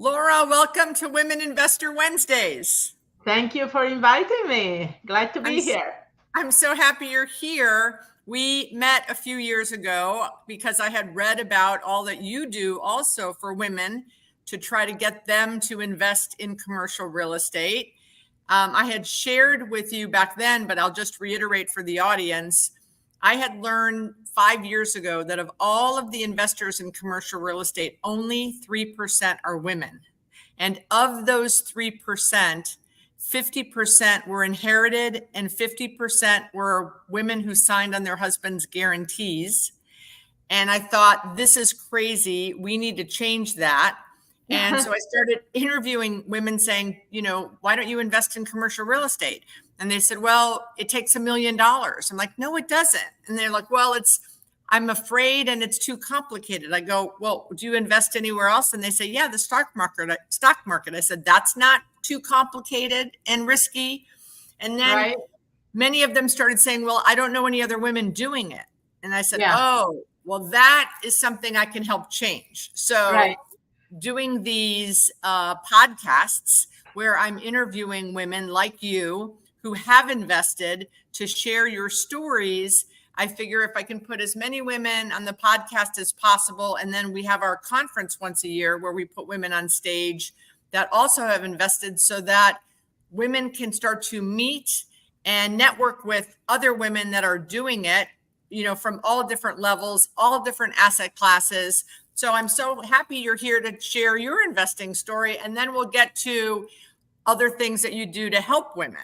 Laura, welcome to Women Investor Wednesdays. Thank you for inviting me. Glad to be here. I'm so happy you're here. We met a few years ago because I had read about all that you do also for women to try to get them to invest in commercial real estate. I had shared with you back then, but I'll just reiterate for the audience. I had learned 5 years ago that of all of the investors in commercial real estate, only 3% are women. And of those 3%, 50% were inherited and 50% were women who signed on their husband's guarantees. And I thought, this is crazy. We need to change that. And so I started interviewing women saying, why don't you invest in commercial real estate? And they said, well, it takes $1 million. I'm like, no, it doesn't. And they're like, well, I'm afraid and it's too complicated. I go, well, do you invest anywhere else? And they say, yeah, the stock market. I said, that's not too complicated and risky. And then many of them started saying, well, I don't know any other women doing it. And I said, oh, well, that is something I can help change. So doing these podcasts where I'm interviewing women like you who have invested to share your stories, I figure if I can put as many women on the podcast as possible, and then we have our conference once a year where we put women on stage that also have invested so that women can start to meet and network with other women that are doing it, from all different levels, all different asset classes. So I'm so happy you're here to share your investing story, and then we'll get to other things that you do to help women.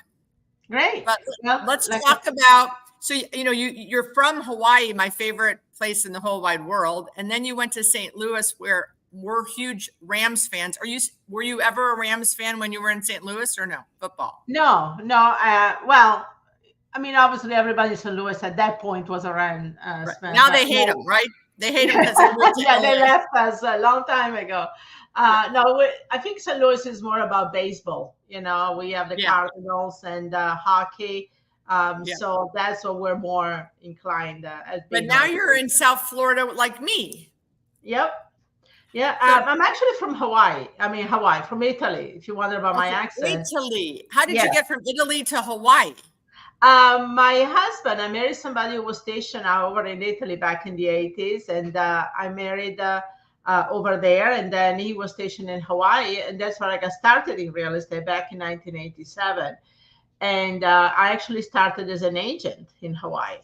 Great. But let's talk about, so, you're from Hawaii, my favorite place in the whole wide world. And then you went to St. Louis, where we're huge Rams fans. Were you ever a Rams fan when you were in St. Louis, or no? Football? No. Well, I mean, obviously everybody in St. Louis at that point was a Rams fan. Now they hate them, right? They hate them because they left us a long time ago. I think St. Louis is more about baseball. We have the Cardinals and hockey. So that's what we're more inclined as. But now you're in South Florida like me. Yep. Yeah. I'm actually from Hawaii. From Italy, if you wonder about my accent. Italy. How did you get from Italy to Hawaii? My husband, I married somebody who was stationed over in Italy back in the 80s. And I married over there. And then he was stationed in Hawaii. And that's where I got started in real estate back in 1987. And I actually started as an agent in Hawaii.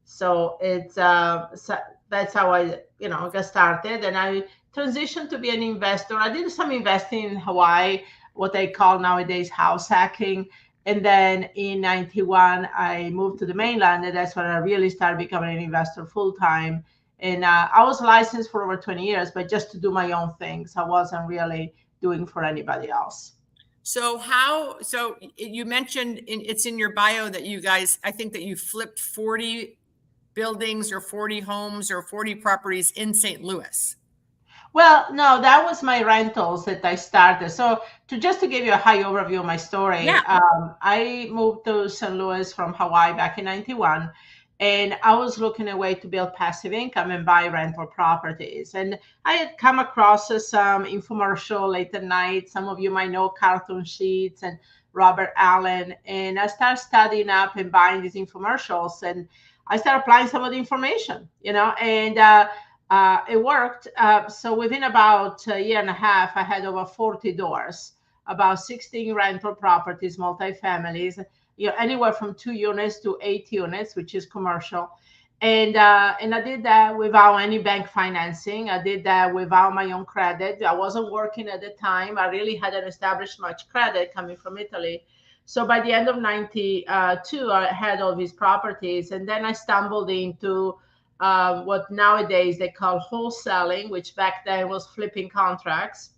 So it's that's how I got started. And I transitioned to be an investor. I did some investing in Hawaii, what they call nowadays house hacking. And then in 91, I moved to the mainland, and that's when I really started becoming an investor full time. And I was licensed for over 20 years, but just to do my own things. I wasn't really doing for anybody else. So you mentioned it's in your bio that you guys, I think that you flipped 40 buildings or 40 homes or 40 properties in St. Louis. Well, no, that was my rentals that I started. So to give you a high overview of my story, I moved to St. Louis from Hawaii back in 91. And I was looking at a way to build passive income and buy rental properties. And I had come across some infomercial late at night. Some of you might know Carleton Sheets and Robert Allen. And I started studying up and buying these infomercials. And I started applying some of the information, and it worked. So within about a year and a half, I had over 40 doors, about 16 rental properties, multifamilies, anywhere from 2 units to 8 units, which is commercial. And I did that without any bank financing. I did that without my own credit. I wasn't working at the time. I really hadn't established much credit coming from Italy. So by the end of 92, I had all these properties. And then I stumbled into what nowadays they call wholesaling, which back then was flipping contracts.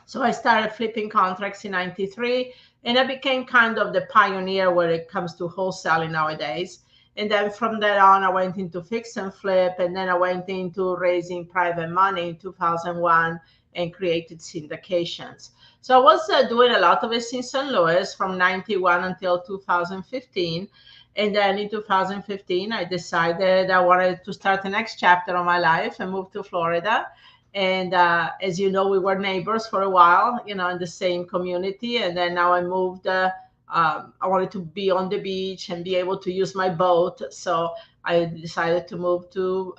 So I started flipping contracts in 93, and I became kind of the pioneer when it comes to wholesaling nowadays. And then from that on, I went into fix and flip, and then I went into raising private money in 2001 and created syndications. So I was doing a lot of it in St. Louis from 91 until 2015. And then in 2015, I decided I wanted to start the next chapter of my life and move to Florida. And as you know, we were neighbors for a while, in the same community. And then now I moved. I wanted to be on the beach and be able to use my boat. So I decided to move to,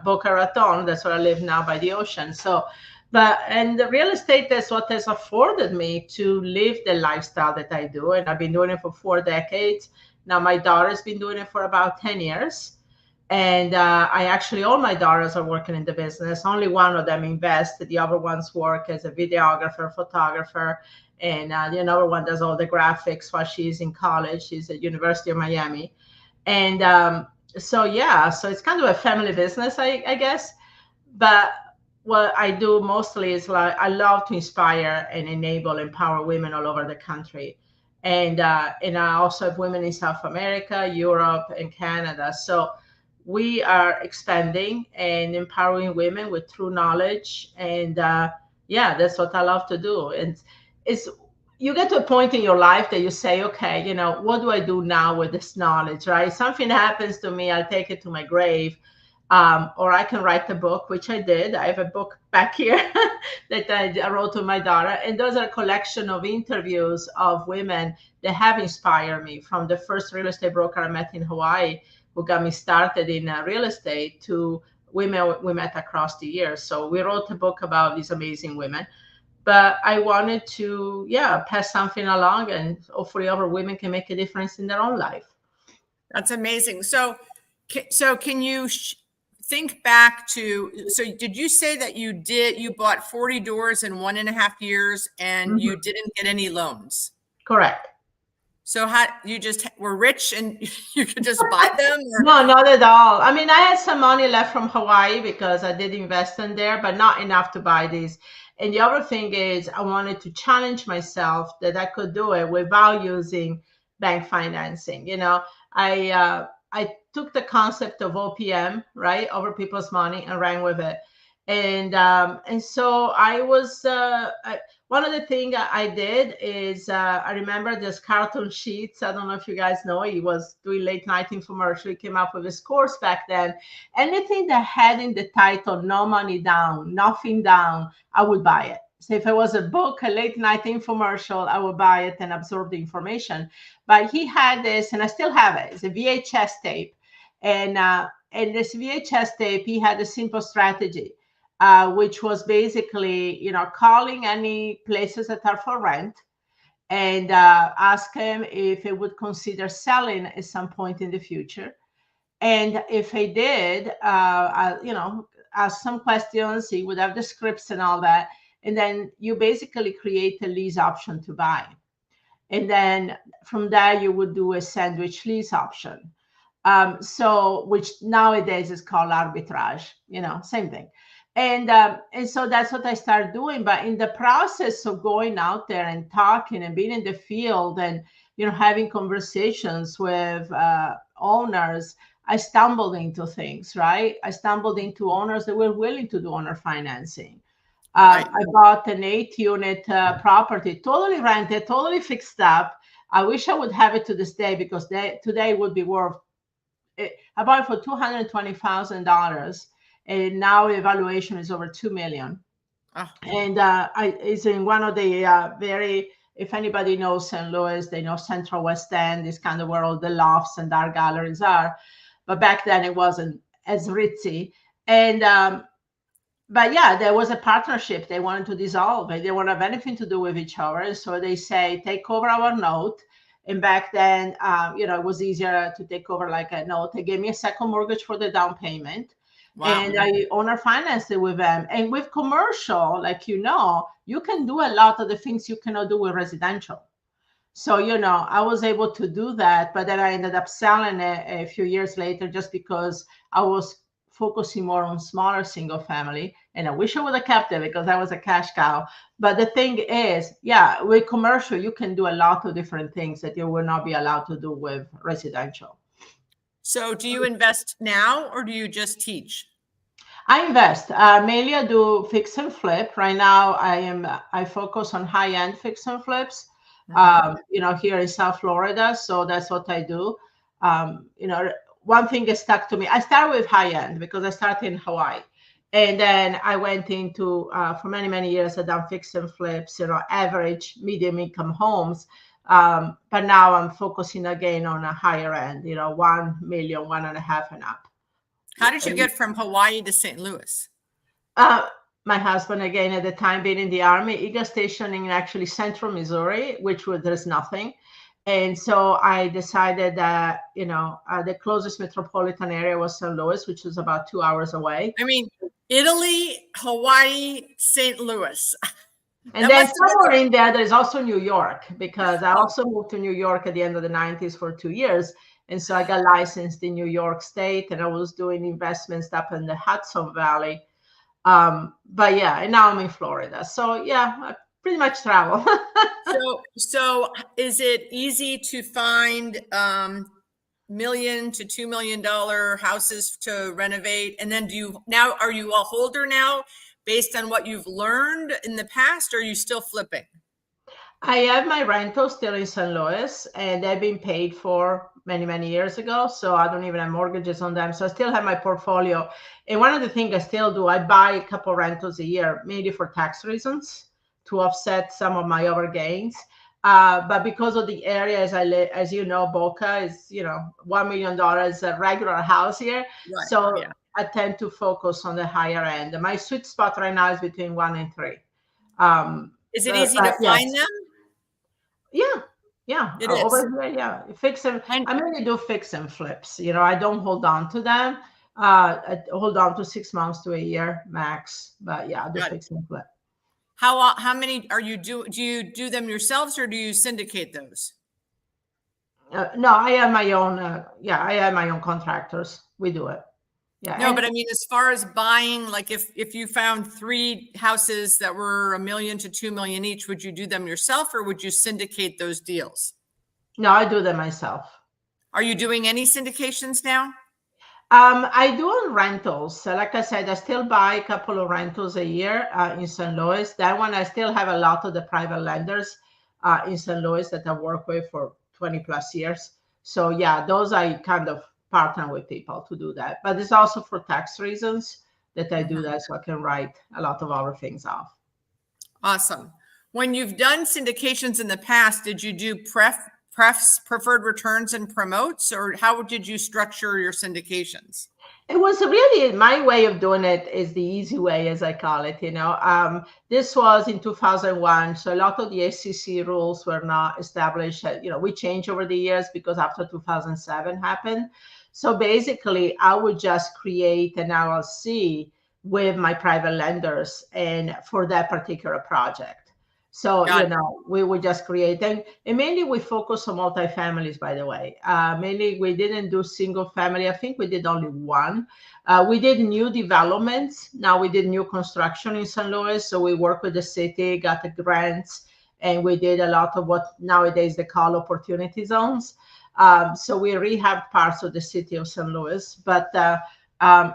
Boca Raton. That's where I live now, by the ocean. So, and the real estate is what has afforded me to live the lifestyle that I do. And I've been doing it for 4 decades. Now my daughter's been doing it for about 10 years. And all my daughters are working in the business. Only one of them invests. The other ones work as a videographer, photographer. And the other one does all the graphics while she's in college. She's at University of Miami. And so it's kind of a family business, I guess. But what I do mostly is I love to inspire and empower women all over the country. And I also have women in South America, Europe, and Canada. So we are expanding and empowering women with true knowledge. And that's what I love to do. And you get to a point in your life that you say, okay, what do I do now with this knowledge, right? Something happens to me, I'll take it to my grave. Or I can write a book, which I did. I have a book back here that I wrote with my daughter. And those are a collection of interviews of women that have inspired me, from the first real estate broker I met in Hawaii, who got me started in real estate, to women we met across the years. So we wrote a book about these amazing women. But I wanted to, pass something along, and hopefully other women can make a difference in their own life. That's amazing. So can you think back to, so did you say that you bought 40 doors in 1.5 years and you didn't get any loans? Correct. So how you just were rich and you could just buy them? Or? No, not at all. I mean, I had some money left from Hawaii because I did invest in there, but not enough to buy these. And the other thing is, I wanted to challenge myself that I could do it without using bank financing. I took the concept of OPM, right, over people's money, and ran with it. And so I was, one of the things I did is, I remember this Carleton sheets. I don't know if you guys know, he was doing late night infomercial. He came up with his course back then. Anything that had in the title, no money down, nothing down, I would buy it. So if it was a book, a late night infomercial, I would buy it and absorb the information. But he had this, and I still have it. It's a VHS tape. And this VHS tape, he had a simple strategy. Which was basically, calling any places that are for rent and ask him if they would consider selling at some point in the future. And if they did, ask some questions, he would have the scripts and all that. And then you basically create a lease option to buy. And then from there, you would do a sandwich lease option. Which nowadays is called arbitrage, same thing. And so that's what I started doing. But in the process of going out there and talking and being in the field and, having conversations with owners, I stumbled into things, right? I stumbled into owners that were willing to do owner financing. Right. I bought an 8-unit property, totally rented, totally fixed up. I wish I would have it to this day, because today would be worth, I bought it for $220,000. And now the evaluation is over $2 million. Oh. And it's in one of the if anybody knows St. Louis, they know Central West End is kind of where all the lofts and art galleries are. But back then it wasn't as ritzy. And but there was a partnership. They wanted to dissolve it. They didn't have anything to do with each other. So they say, take over our note. And back then, it was easier to take over like a note. They gave me a second mortgage for the down payment. Wow. And I owner financed it with them. And with commercial, like, you can do a lot of the things you cannot do with residential. So, I was able to do that, but then I ended up selling it a few years later just because I was focusing more on smaller single family. And I wish I would have kept it because I was a cash cow. But the thing is, with commercial, you can do a lot of different things that you will not be allowed to do with residential. So do you invest now or do you just teach? I invest. Mainly I do fix and flip. Right now I focus on high-end fix and flips, here in South Florida. So that's what I do. One thing that stuck to me, I started with high-end because I started in Hawaii. And then I went into, for many, many years, I've done fix and flips, average, medium income homes. But now I'm focusing again on a higher end, 1 million, 1.5 and up. How did you get from Hawaii to St. Louis? My husband, again, at the time being in the Army, he got stationed in actually central Missouri, there's nothing. And so I decided that, the closest metropolitan area was St. Louis, which was about 2 hours away. I mean, Italy, Hawaii, St. Louis. And then somewhere in there's also New York, because I also moved to New York at the end of the 90s for 2 years. And so I got licensed in New York State, and I was doing investments up in the Hudson Valley. But yeah, and now I'm in Florida. So yeah, I pretty much travel. So is it easy to find $1 million to $2 million houses to renovate? And then are you a holder now based on what you've learned in the past, or are you still flipping? I have my rental still in St. Louis, and they've been paid for many, many years ago. So I don't even have mortgages on them. So I still have my portfolio. And one of the things I still do, I buy a couple rentals a year, mainly for tax reasons, to offset some of my other gains. But because of the area, as you know, Boca is, $1 million a regular house here. Right. So yeah. I tend to focus on the higher end. My sweet spot right now is between 1 and 3. Is it easy to find them? Yeah. It is. Over here, yeah. Fix them. I mainly do fix and flips. I don't hold on to them. I hold on to 6 months to a year max. But yeah, I do fix and flip. How many are you do you do them yourselves, or do you syndicate those? No, I have my own. I have my own contractors. We do it. Yeah. No, but I mean, as far as buying, like if you found 3 houses that were $1 million to $2 million each, would you do them yourself, or would you syndicate those deals? No, I do them myself. Are you doing any syndications now? I do on rentals. So like I said, I still buy a couple of rentals a year in St. Louis. That one, I still have a lot of the private lenders in St. Louis that I work with for 20 plus years. So yeah, those I kind of partner with people to do that. But it's also for tax reasons that I do that, so I can write a lot of other things off. Awesome. When you've done syndications in the past, did you do preferred returns and promotes, or how did you structure your syndications? It was really, my way of doing it is the easy way, as I call it. This was in 2001, so a lot of the SEC rules were not established. We changed over the years because after 2007 happened. So basically, I would just create an LLC with my private lenders and for that particular project. So, we would just create, and mainly we focus on multifamilies, by the way. Mainly we didn't do single family. I think we did only one. We did new developments. Now we did new construction in St. Louis. So we worked with the city, got the grants, and we did a lot of what nowadays they call opportunity zones. So we rehabbed parts of the city of St. Louis, but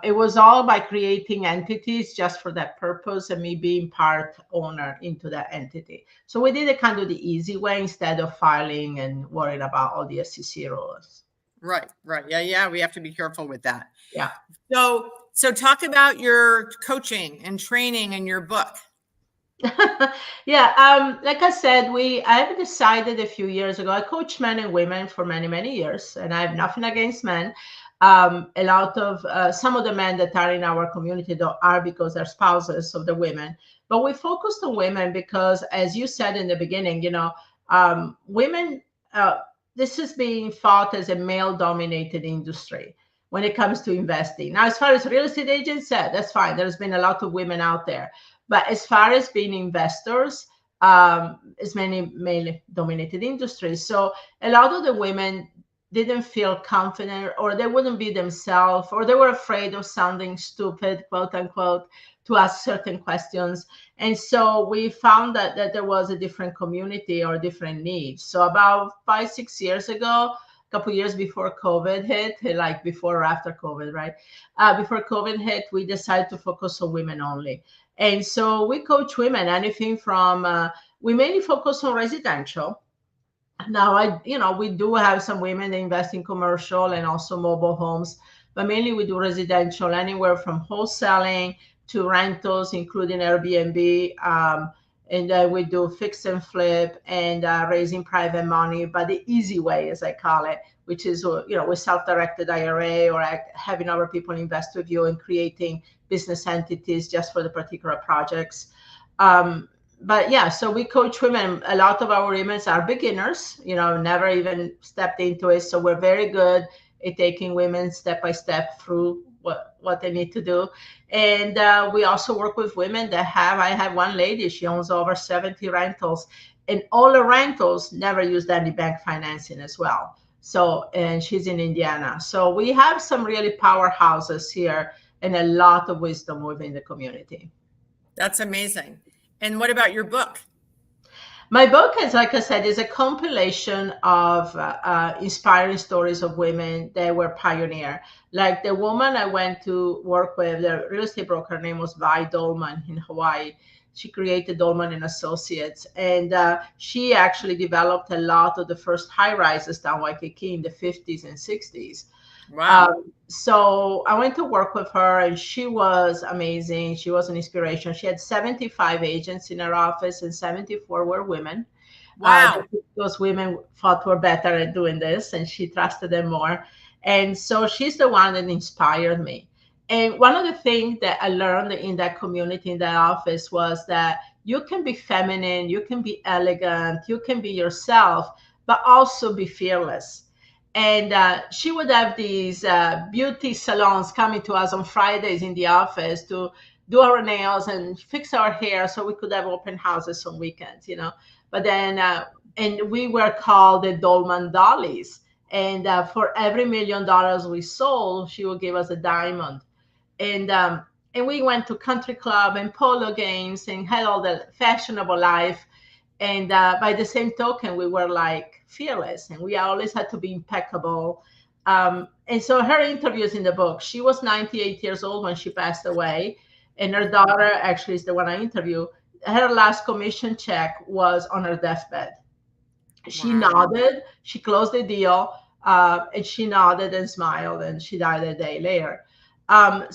it was all by creating entities just for that purpose and me being part owner into that entity. So we did it kind of the easy way instead of filing and worrying about all the SEC rules. Right. Yeah. We have to be careful with that. Yeah. So talk about your coaching and training and your book. Yeah. Like I said, I've decided a few years ago, I coach men and women for many, many years, and I have nothing against men. A lot of some of the men that are in our community though are because they're spouses of the women, but we focused on women because, as you said in the beginning, women, this is being thought as a male-dominated industry when it comes to investing. Now, as far as real estate agents, that's fine. There's been a lot of women out there, but as far as being investors, it's many male-dominated industries. So a lot of the women didn't feel confident, or they wouldn't be themselves, or they were afraid of sounding stupid, quote unquote, to ask certain questions. And so we found that there was a different community or different needs. So about 5-6 years ago, a couple of years before COVID hit, like before or after COVID, right? Before COVID hit, we decided to focus on women only. And so we coach women, anything from, we mainly focus on residential. Now, we do have some women that invest in commercial and also mobile homes, but mainly we do residential, anywhere from wholesaling to rentals, including Airbnb. And then we do fix and flip and raising private money, but the easy way, as I call it, which is, with self-directed IRA or having other people invest with you and creating business entities just for the particular projects. But yeah, so we coach women. A lot of our women are beginners, never even stepped into it. So we're very good at taking women step by step through what they need to do. And we also work with women that I have one lady, she owns over 70 rentals, and all the rentals never used any bank financing as well. So, and she's in Indiana. So we have some really powerhouses here and a lot of wisdom within the community. That's amazing. And what about your book? My book is, like I said, is a compilation of inspiring stories of women that were pioneer. Like the woman I went to work with, the real estate broker, her name was Vi Dolman in Hawaii. She created Dolman and Associates, and she actually developed a lot of the first high rises down Waikiki in the 50s and 60s. Wow. So I went to work with her, and she was amazing. She was an inspiration. She had 75 agents in her office, and 74 were women. Wow. Those women thought were better at doing this, and she trusted them more. And so she's the one that inspired me. And one of the things that I learned in that community, in that office, was that you can be feminine, you can be elegant, you can be yourself, but also be fearless. And she would have these beauty salons coming to us on Fridays in the office to do our nails and fix our hair so we could have open houses on weekends, But then, and we were called the Dolman Dollies. And for every $1 million we sold, she would give us a diamond. And we went to country club and polo games and had all the fashionable life. And by the same token, we were like fearless, and we always had to be impeccable. And so her interviews in the book, she was 98 years old when she passed away. And her daughter actually is the one I interviewed. Her last commission check was on her deathbed. She nodded, she closed the deal, and she nodded and smiled, and she died a day later. And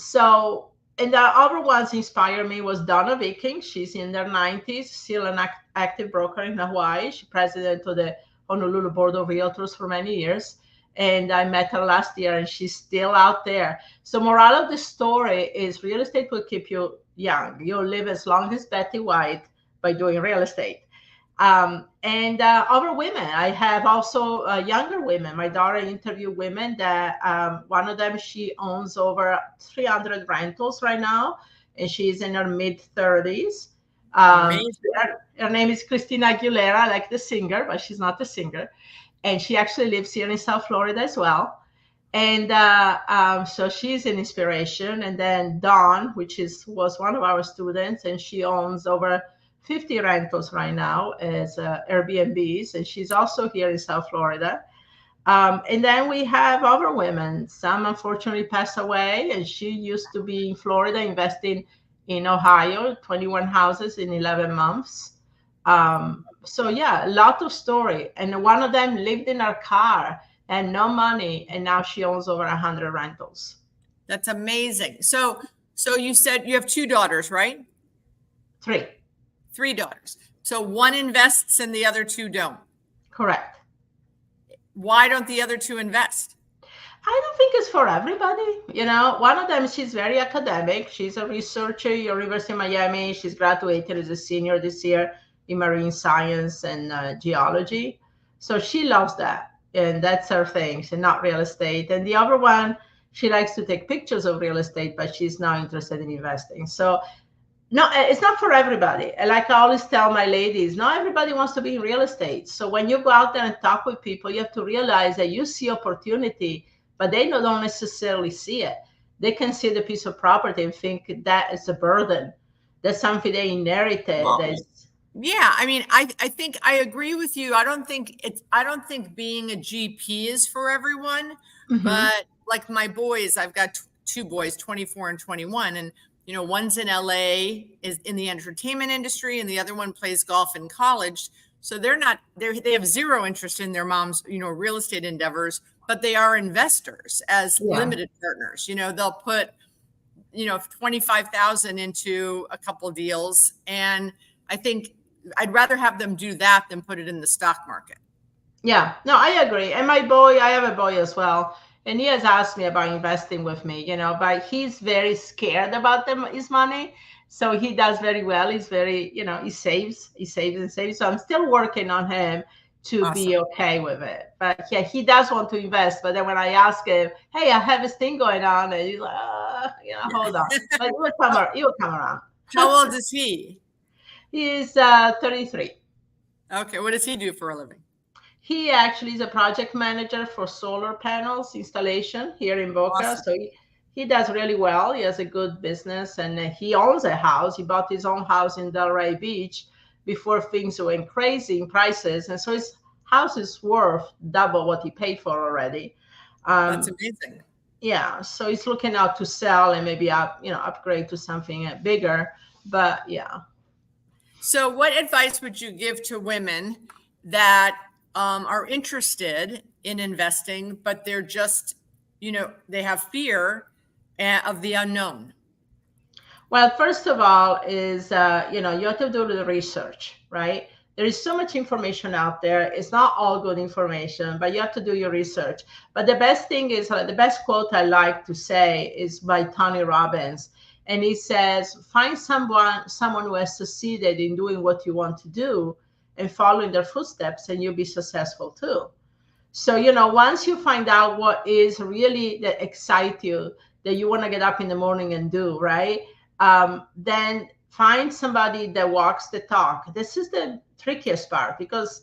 the other ones inspired me was Donna Viking. She's in her 90s, still an active broker in Hawaii. She's president of the Honolulu Board of Realtors for many years. And I met her last year, and she's still out there. So moral of the story is real estate will keep you young. You'll live as long as Betty White by doing real estate. And other women, I have also younger women. My daughter interviewed women that one of them, she owns over 300 rentals right now, and she's in her mid 30s. Her name is Christina Aguilera, like the singer, but she's not the singer. And she actually lives here in South Florida as well. And so she's an inspiration. And then Dawn, which was one of our students, and she owns over 50 rentals right now as Airbnbs, and she's also here in South Florida. And then we have other women. Some unfortunately passed away, and she used to be in Florida investing in Ohio, 21 houses in 11 months. So yeah, a lot of story. And one of them lived in her car and no money, and now she owns over 100 rentals. That's amazing. So you said you have 2 daughters, right? 3 daughters. So one invests and the other 2 don't. Correct. Why don't the other 2 invest? I don't think it's for everybody. One of them, she's very academic. She's a researcher at University of Miami. She's graduated as a senior this year in marine science and geology. So she loves that. And that's her thing. She's not real estate. And the other one, she likes to take pictures of real estate, but she's not interested in investing. So no, it's not for everybody. Like I always tell my ladies, not everybody wants to be in real estate. So when you go out there and talk with people, you have to realize that you see opportunity, but they don't necessarily see it. They can see the piece of property and think that is a burden. That's something they inherited. Yeah, I mean, I think I agree with you. I don't think being a GP is for everyone, but like my boys, I've got 2 boys, 24 and 21, and one's in LA, is in the entertainment industry, and the other one plays golf in college. So they have zero interest in their mom's, real estate endeavors, but they are investors as limited partners. They'll put, $25,000 into a couple deals. And I think I'd rather have them do that than put it in the stock market. Yeah, no, I agree. And my boy, I have a boy as well, and he has asked me about investing with me, but he's very scared about his money. So he does very well. He's very, he saves and saves. So I'm still working on him to Awesome. be okay with it. But yeah, he does want to invest. But then when I ask him, hey, I have this thing going on, and he's like, hold on. But he will come around. How old is he? He's 33. Okay. What does he do for a living? He actually is a project manager for solar panels installation here in Boca. Awesome. So he does really well. He has a good business, and he owns a house. He bought his own house in Delray Beach before things went crazy in prices. And so his house is worth double what he paid for already. That's amazing. Yeah. So he's looking out to sell and maybe upgrade to something bigger. But yeah. So what advice would you give to women that are interested in investing, but they're just, they have fear of the unknown? Well, first of all is, you have to do the research, right? There is so much information out there. It's not all good information, but you have to do your research. But the best thing is, the best quote I like to say is by Tony Robbins. And he says, find someone who has succeeded in doing what you want to do and follow in their footsteps, and you'll be successful too. So, once you find out what is really that excites you, that you want to get up in the morning and do, right? Then find somebody that walks the talk. This is the trickiest part, because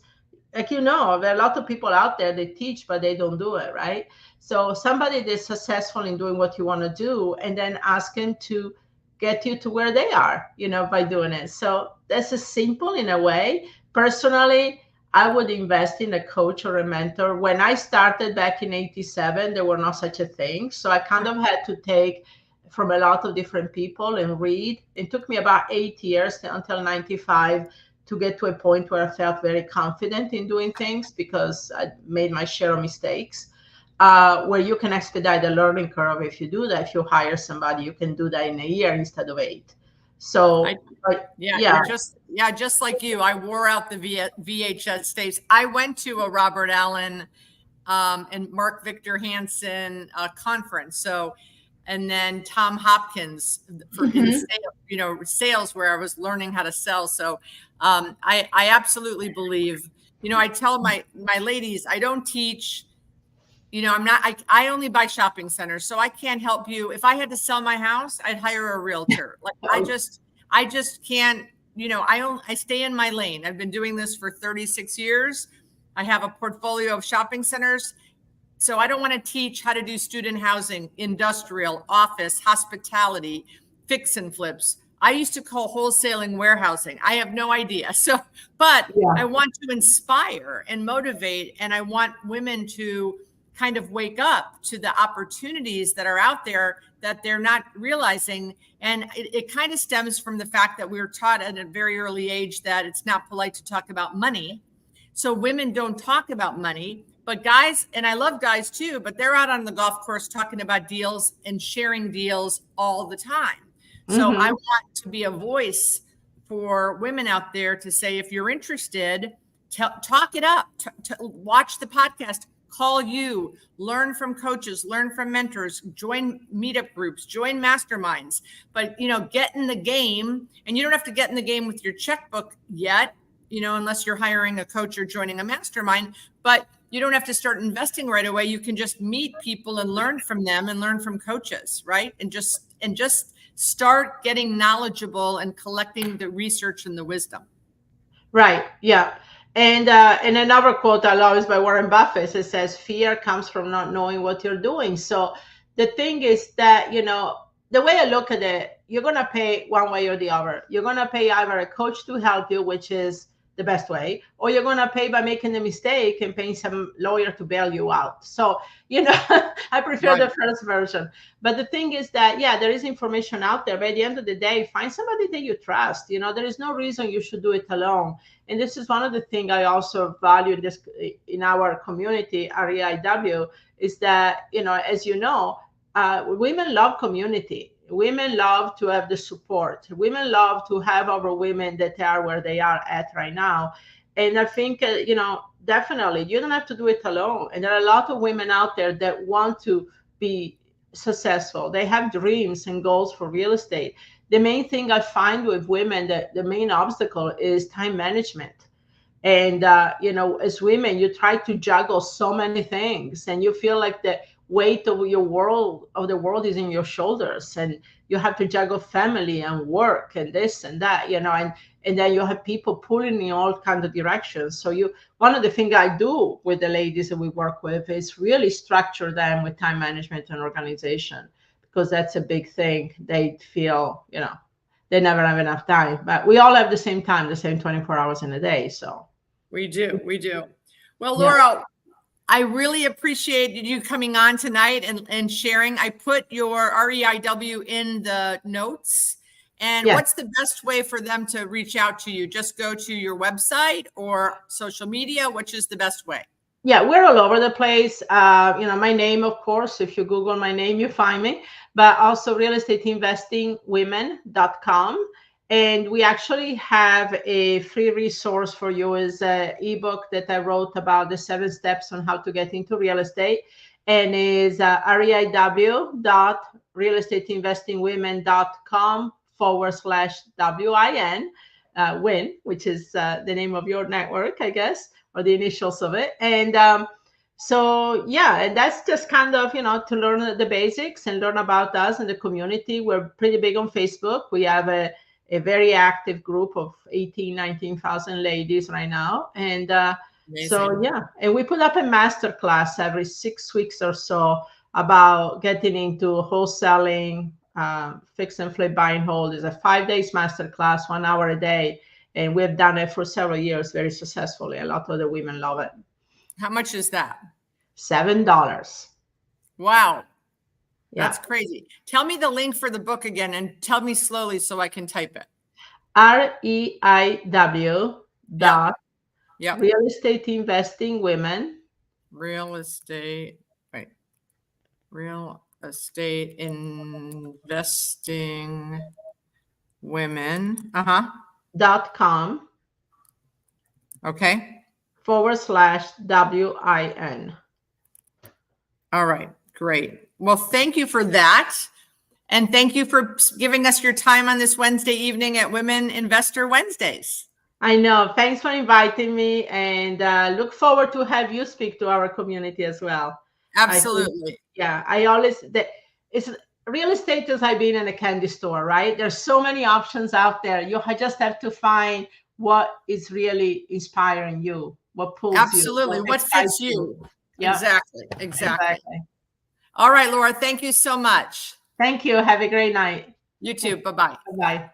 there are a lot of people out there that teach, but they don't do it, right? So somebody that's successful in doing what you want to do, and then ask them to get you to where they are, by doing it. So this is simple in a way. Personally, I would invest in a coach or a mentor. When I started back in 87, there were not such a thing. So I kind of had to take from a lot of different people and read. It took me about 8 years until 95 to get to a point where I felt very confident in doing things, because I made my share of mistakes. Where you can expedite the learning curve if you do that. If you hire somebody, you can do that in a year instead of 8. So just like you, I wore out the VHS tapes. I went to a Robert Allen and Mark Victor Hansen conference. So, and then Tom Hopkins for sales, where I was learning how to sell. So I absolutely believe, I tell my ladies, I don't teach. I only buy shopping centers, so I can't help you. If I had to sell my house, I'd hire a realtor. Like I just can't, I stay in my lane. I've been doing this for 36 years. I have a portfolio of shopping centers. So I don't want to teach how to do student housing, industrial, office, hospitality, fix and flips. I used to call wholesaling warehousing. I have no idea. But I want to inspire and motivate, and I want women to kind of wake up to the opportunities that are out there that they're not realizing. And it kind of stems from the fact that we were taught at a very early age that it's not polite to talk about money. So women don't talk about money, but guys, and I love guys too, but they're out on the golf course talking about deals and sharing deals all the time. So I want to be a voice for women out there to say, if you're interested, talk it up, watch the podcast, call you, learn from coaches, learn from mentors, join meetup groups, join masterminds, but, get in the game. And you don't have to get in the game with your checkbook yet, unless you're hiring a coach or joining a mastermind, but you don't have to start investing right away. You can just meet people and learn from them and learn from coaches, right? And just start getting knowledgeable and collecting the research and the wisdom. Right. Yeah. And another quote I love is by Warren Buffett. It says, fear comes from not knowing what you're doing. So the thing is that, the way I look at it, you're going to pay one way or the other. You're going to pay either a coach to help you, which is the best way, or you're going to pay by making the mistake and paying some lawyer to bail you out. So, I prefer the first version. But the thing is that, there is information out there. But at the end of the day, find somebody that you trust. There is no reason you should do it alone. And this is one of the things I also value in our community, REIW, is that, as women love community. Women love to have the support. Women love to have other women that are where they are at right now. And I think, definitely you don't have to do it alone. And there are a lot of women out there that want to be successful. They have dreams and goals for real estate. The main thing I find with women, that the main obstacle is time management. And as women, you try to juggle so many things, and you feel like the weight of the world is in your shoulders, and you have to juggle family and work and this and that, and then you have people pulling in all kinds of directions. So one of the things I do with the ladies that we work with is really structure them with time management and organization, because that's a big thing. They feel, they never have enough time, but we all have the same time, the same 24 hours in a day. So we do. Well, Laura, I really appreciated you coming on tonight and sharing. I put your REIW in the notes. And what's the best way for them to reach out to you? Just go to your website or social media? Which is the best way? Yeah, we're all over the place. My name, of course, if you Google my name, you find me, but also realestateinvestingwomen.com. And we actually have a free resource for you, is an ebook that I wrote about the 7 steps on how to get into real estate, and is reiw.realestateinvestingwomen.com/WIN, WIN, which is the name of your network, I guess, or the initials of it. And and that's just kind of, to learn the basics and learn about us and the community. We're pretty big on Facebook. We have a very active group of 19,000 ladies right now. And and we put up a master class every 6 weeks or so about getting into wholesaling, fix and flip, buy and hold. Is a 5 days master class, 1 hour a day. And we've done it for several years very successfully. A lot of the women love it. How much is that? $7. Wow. Yeah. That's crazy. Tell me the link for the book again, and tell me slowly so I can type it. REIW dot Real Estate Investing Women. Real Estate Investing Women. .com. Okay. /WIN. All right. Great. Well, thank you for that. And thank you for giving us your time on this Wednesday evening at Women Investor Wednesdays. I know. Thanks for inviting me, and look forward to have you speak to our community as well. Absolutely. It's real estate as I've been in a candy store, right? There's so many options out there. You just have to find what is really inspiring you, what pulls you. What fits you. Yeah. Exactly. All right, Laura, thank you so much. Thank you. Have a great night. You too. Bye-bye. Bye-bye.